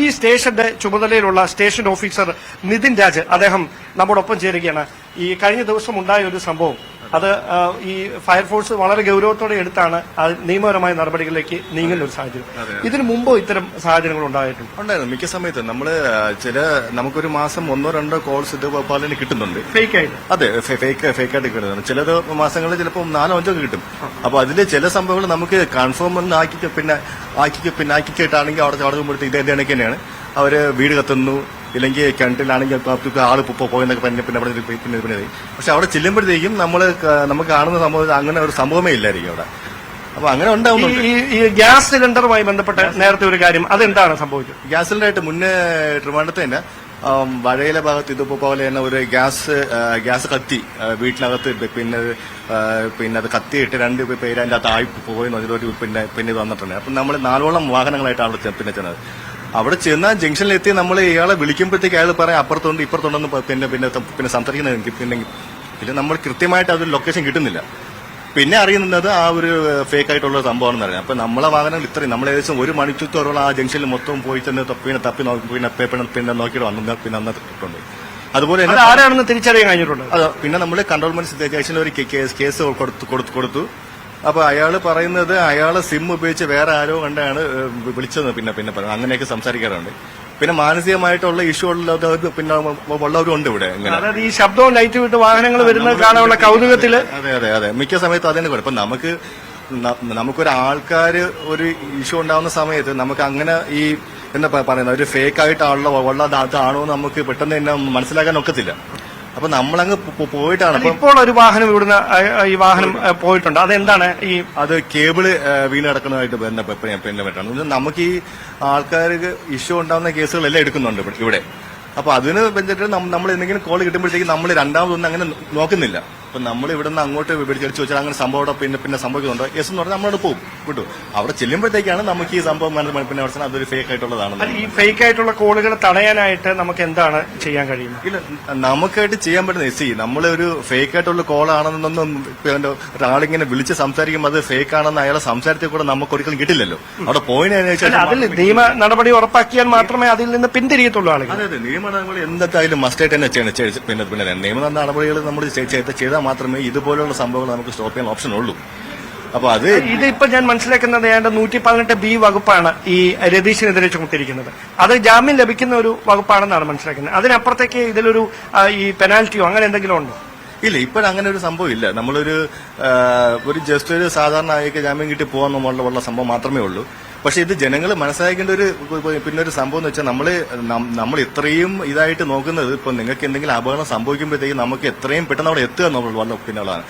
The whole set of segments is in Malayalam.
ഈ സ്റ്റേഷന്റെ ചുമതലയിലുള്ള സ്റ്റേഷൻ ഓഫീസർ നിതിൻ രാജ് അദ്ദേഹം നമ്മോടൊപ്പം ചേരുകയാണ്. ഈ കഴിഞ്ഞ ദിവസം ഉണ്ടായ ഒരു സംഭവം അത് ഈ ഫയർഫോഴ്സ് വളരെ ഗൌരവത്തോടെ എടുത്താണ് നിയമപരമായ നടപടികളിലേക്ക് നീങ്ങുന്ന ഒരു സാഹചര്യം. ഇതിനു മുമ്പോ ഇത്തരം സാഹചര്യങ്ങൾ ഉണ്ടായിരുന്നു. മിക്ക സമയത്തും നമുക്കൊരു മാസം 1-2 കോൾസ് ഇതുപോലെ കിട്ടുന്നുണ്ട്. ഫേക്ക് ആയിട്ട്. അതെ, ഫേക്കായിട്ട് കിട്ടുന്നുണ്ട്. ചിലത് മാസങ്ങളിൽ ചിലപ്പോൾ 4-5 കിട്ടും. അപ്പൊ അതില് ചില സംഭവങ്ങൾ നമുക്ക് കൺഫേം ഒന്ന് ആക്കിയിട്ടാണെങ്കിൽ അവിടെ ചാടുമ്പോഴത്തെ ഇത് എന്റെ കണക്ക് തന്നെയാണ്. അവര് വീട് കത്തുന്നു, ഇല്ലെങ്കിൽ കിണറ്റിലാണെങ്കിൽ ആള് പോയെന്നൊക്കെ പിന്നെ പക്ഷെ അവിടെ ചെല്ലുമ്പോഴത്തേക്കും നമുക്ക് കാണുന്ന സംഭവം അങ്ങനെ ഒരു സംഭവമേ ഇല്ലായിരിക്കും അവിടെ. അപ്പൊ അങ്ങനെ ഉണ്ടാവുന്നുണ്ട്. ഈ ഗ്യാസ് സിലിണ്ടറുമായി ബന്ധപ്പെട്ട് നേരത്തെ ഒരു കാര്യം, അതെന്താണ് സംഭവിച്ചത്? ഗ്യാസ് സിലിണ്ടറായിട്ട് മുന്നേ ട്രിവാൻഡ്രത്ത് തന്നെ വഴയിലെ ഭാഗത്ത് ഇതുപോലെ തന്നെ ഒരു ഗ്യാസ് കത്തി വീട്ടിനകത്ത് പിന്നെ അത് കത്തിയിട്ട് 2 പേര് അതിന്റെ അകത്ത് ആയി പോയെന്ന് അതിലൊരു പിന്നെ വന്നിട്ടുണ്ട്. അപ്പൊ നമ്മൾ 4ഓളം വാഹനങ്ങളായിട്ടാണ് അവിടെ ചെന്നത്. അവിടെ ചെന്ന ജംഗ്ഷനിലെത്തി നമ്മൾ ഇയാളെ വിളിക്കുമ്പോഴത്തേക്ക് അയാൾ പറയാം അപ്പുറത്തുണ്ട് ഇപ്പുറത്തുണ്ടെന്ന് പിന്നെ സംസാരിക്കുന്നത്. പിന്നെ നമ്മൾ കൃത്യമായിട്ട് അതൊരു ലൊക്കേഷൻ കിട്ടുന്നില്ല. പിന്നെ അറിയുന്നത് ആ ഒരു ഫേക്ക് ആയിട്ടുള്ള സംഭവമാണെന്ന് അറിയാം. അപ്പൊ നമ്മളെ വാഹനങ്ങൾ ഇത്രയും നമ്മൾ ഏകദേശം 1 മണിക്കൂറോളം ആ ജംഗ്ഷനിൽ മൊത്തം പോയി ചെന്ന് തപ്പി നോക്കിയിട്ട് വന്നിട്ടുണ്ട്. അതുപോലെ ആരാണെന്ന് തിരിച്ചറിയാൻ കഴിഞ്ഞിട്ടുണ്ട്. പിന്നെ നമ്മൾ കൺട്രോൾമെന്റ് സ്റ്റേഷനിൽ ഒരു കേസ് കൊടുത്തു. അപ്പൊ അയാള് പറയുന്നത് അയാള് സിം ഉപയോഗിച്ച് വേറെ ആരോ കണ്ടാണ് വിളിച്ചത്. പിന്നെ അങ്ങനെയൊക്കെ സംസാരിക്കാറുണ്ട്. പിന്നെ മാനസികമായിട്ടുള്ള ഇഷ്യൂ പിന്നെ ഉള്ളവരും ഉണ്ട് ഇവിടെ. അതായത് ഈ ശബ്ദവും ലൈറ്റ് വിട്ട് വാഹനങ്ങൾ വരുന്നത് കാണാനുള്ള കൗതുകത്തില്. അതെ മിക്ക സമയത്തും അതന്നെ കുഴപ്പം. നമുക്കൊരു ആൾക്കാര് ഒരു ഇഷ്യൂ ഉണ്ടാവുന്ന സമയത്ത് നമുക്ക് അങ്ങനെ ഈ എന്താ പറയുന്നത് ഒരു ഫേക്ക് ആയിട്ടുള്ള അതാണോ നമുക്ക് പെട്ടെന്ന് തന്നെ മനസ്സിലാക്കാൻ ഒക്കത്തില്ല. അപ്പൊ നമ്മളങ്ങ് പോയിട്ടാണ്. ഇപ്പോൾ ഒരു വാഹനം ഇവിടുന്ന് ഈ വാഹനം പോയിട്ടുണ്ട്. അതെന്താണ്? അത് കേബിള് വീണ് കിടക്കുന്നതായിട്ട് പിന്നെ പറ്റാണ്. നമുക്ക് ഈ ആൾക്കാർക്ക് ഇഷ്യൂ ഉണ്ടാവുന്ന കേസുകളെല്ലാം എടുക്കുന്നുണ്ട് ഇവിടെ. അപ്പൊ അതിന് വെച്ചിട്ട് നമ്മൾ എന്തെങ്കിലും കോൾ കിട്ടുമ്പോഴത്തേക്ക് നമ്മൾ രണ്ടാമതൊന്നും അങ്ങനെ നോക്കുന്നില്ല. അപ്പൊ നമ്മൾ ഇവിടുന്ന് അങ്ങോട്ട് വിളിച്ചടിച്ച് വെച്ചാൽ അങ്ങനെ സംഭവം പിന്നെ സംഭവിക്കുന്നുണ്ടോ യെസ് എന്ന് പറഞ്ഞാൽ നമ്മളോട് പോകും വിട്ടു. അവിടെ ചെല്ലുമ്പോഴത്തേക്കാണ് നമുക്ക് ഈ സംഭവം പിന്നെ അവസാനം അതൊരു ഫേക്ക് ആയിട്ടുള്ളതാണ്. ഈ ഫേക്ക് ആയിട്ടുള്ള കോളുകൾ തടയാനായിട്ട് നമുക്ക് എന്താണ് ചെയ്യാൻ കഴിയുന്നത്? ഇല്ല, നമുക്കായിട്ട് ചെയ്യാൻ പറ്റുന്ന നമ്മളൊരു ഫേക്ക് ആയിട്ടുള്ള കോളാണെന്നൊന്നും ഒരാളിങ്ങനെ വിളിച്ച് സംസാരിക്കുമ്പോൾ അത് ഫേക്ക് ആണെന്ന് അയാളെ സംസാരത്തിൽ കൂടെ നമുക്ക് ഒരിക്കലും കിട്ടില്ലല്ലോ. അവിടെ പോയിന്റ് അതിൽ നിയമ നടപടി ഉറപ്പാക്കിയാൽ മാത്രമേ അതിൽ നിന്ന് പിന്തിരിയത്തുള്ളൂ ആളുകൾ. അതെ, നിയമ നടപടി എന്തായാലും മസ്റ്റായിട്ട് തന്നെ ചെയ്യണം. പിന്നെ നിയമ നടപടികൾ നമ്മൾ ചെയ്താൽ മാത്രമേ ഇതുപോലുള്ള സംഭവങ്ങൾ നമുക്ക് സ്റ്റോപ്പ് ചെയ്യാൻ ഓപ്ഷൻ ഉള്ളൂ. അപ്പൊ ഇതിപ്പോ ഞാൻ മനസ്സിലാക്കുന്നത് 118B വകുപ്പാണ് ഈ രതീഷിനെതിരെ ചുമത്തിരിക്കുന്നത്. അത് ജാമ്യം ലഭിക്കുന്ന ഒരു വകുപ്പാണെന്നാണ് മനസ്സിലാക്കുന്നത്. അതിനപ്പുറത്തേക്ക് ഇതിലൊരു ഈ പെനാൽറ്റിയോ അങ്ങനെ എന്തെങ്കിലും ഉണ്ടോ? ഇല്ല, ഇപ്പോഴങ്ങനെ ഒരു സംഭവം ഇല്ല. നമ്മളൊരു ജസ്റ്റ് ഒരു സാധാരണ ആയിക്ക് ജാമ്യം കിട്ടി പോകാന്നുള്ള സംഭവം മാത്രമേ ഉള്ളൂ. പക്ഷെ ഇത് ജനങ്ങൾ മനസ്സിലാക്കേണ്ട ഒരു സംഭവം എന്ന് വെച്ചാൽ നമ്മൾ ഇത്രയും ഇതായിട്ട് നോക്കുന്നത് ഇപ്പൊ നിങ്ങൾക്ക് എന്തെങ്കിലും അപകടം സംഭവിക്കുമ്പോഴത്തേക്ക് നമുക്ക് എത്രയും പെട്ടെന്ന് അവിടെ എത്തുക എന്നുള്ള പിന്നുള്ളതാണ്.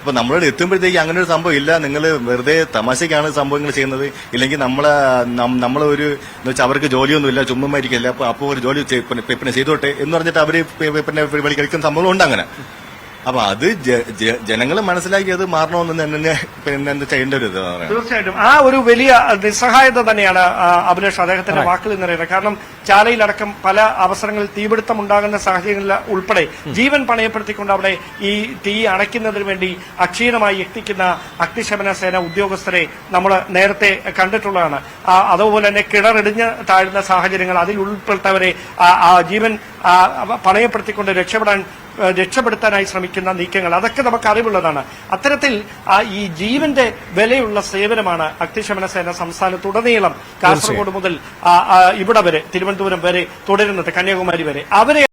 അപ്പൊ നമ്മളോട് എത്തുമ്പോഴത്തേക്ക് അങ്ങനെ ഒരു സംഭവം ഇല്ല. നിങ്ങൾ വെറുതെ തമാശയ്ക്കാണ് സംഭവങ്ങൾ ചെയ്യുന്നത്, ഇല്ലെങ്കിൽ നമ്മളൊരു എന്ന് വെച്ചാൽ അവർക്ക് ജോലിയൊന്നുമില്ല, ചുമ്മായിരിക്കില്ല, അപ്പൊ ഒരു ജോലി പിന്നെ ചെയ്തോട്ടെ എന്ന് പറഞ്ഞിട്ട് അവര് പിന്നെ കളിക്കുന്ന സംഭവം ഉണ്ട് അങ്ങനെ. അപ്പൊ അത് ജനങ്ങൾ മനസ്സിലാക്കി അത് മാറണമെന്ന് തന്നെ പിന്നെ ചെയ്യേണ്ട ഒരു ഇതാണ്. തീർച്ചയായിട്ടും ആ ഒരു വലിയ നിസ്സഹായത തന്നെയാണ് അഭിലാഷ് അദ്ദേഹത്തിന്റെ വാക്കുകൾ നിറയുന്നത്. കാരണം ചാലയിലടക്കം പല അവസരങ്ങളിൽ തീപിടുത്തം ഉണ്ടാകുന്ന സാഹചര്യങ്ങളിൽ ഉൾപ്പെടെ ജീവൻ പണയപ്പെടുത്തിക്കൊണ്ട് അവിടെ ഈ തീ അണയ്ക്കുന്നതിന് വേണ്ടി അക്ഷീണമായി എത്തിക്കുന്ന അഗ്നിശമന സേന ഉദ്യോഗസ്ഥരെ നമ്മൾ നേരത്തെ കണ്ടിട്ടുള്ളതാണ്. അതുപോലെ തന്നെ കിണറിടിഞ്ഞ് താഴുന്ന സാഹചര്യങ്ങൾ, അതിൽ ഉൾപ്പെട്ടവരെ ജീവൻ പണയപ്പെടുത്തിക്കൊണ്ട് രക്ഷപ്പെടുത്താനായി ശ്രമിക്കുന്ന നീക്കങ്ങൾ, അതൊക്കെ നമുക്ക് അറിവുള്ളതാണ്. അത്തരത്തിൽ ഈ ജീവന്റെ വിലയുള്ള സേവനമാണ് അഗ്നിശമന സേന സംസ്ഥാനത്തുടനീളം കാസർഗോഡ് മുതൽ ഇവിടെ വരെ തിരുവനന്തപുരം വരെ തുടരുന്നത്, കന്യാകുമാരി വരെ. അവരെ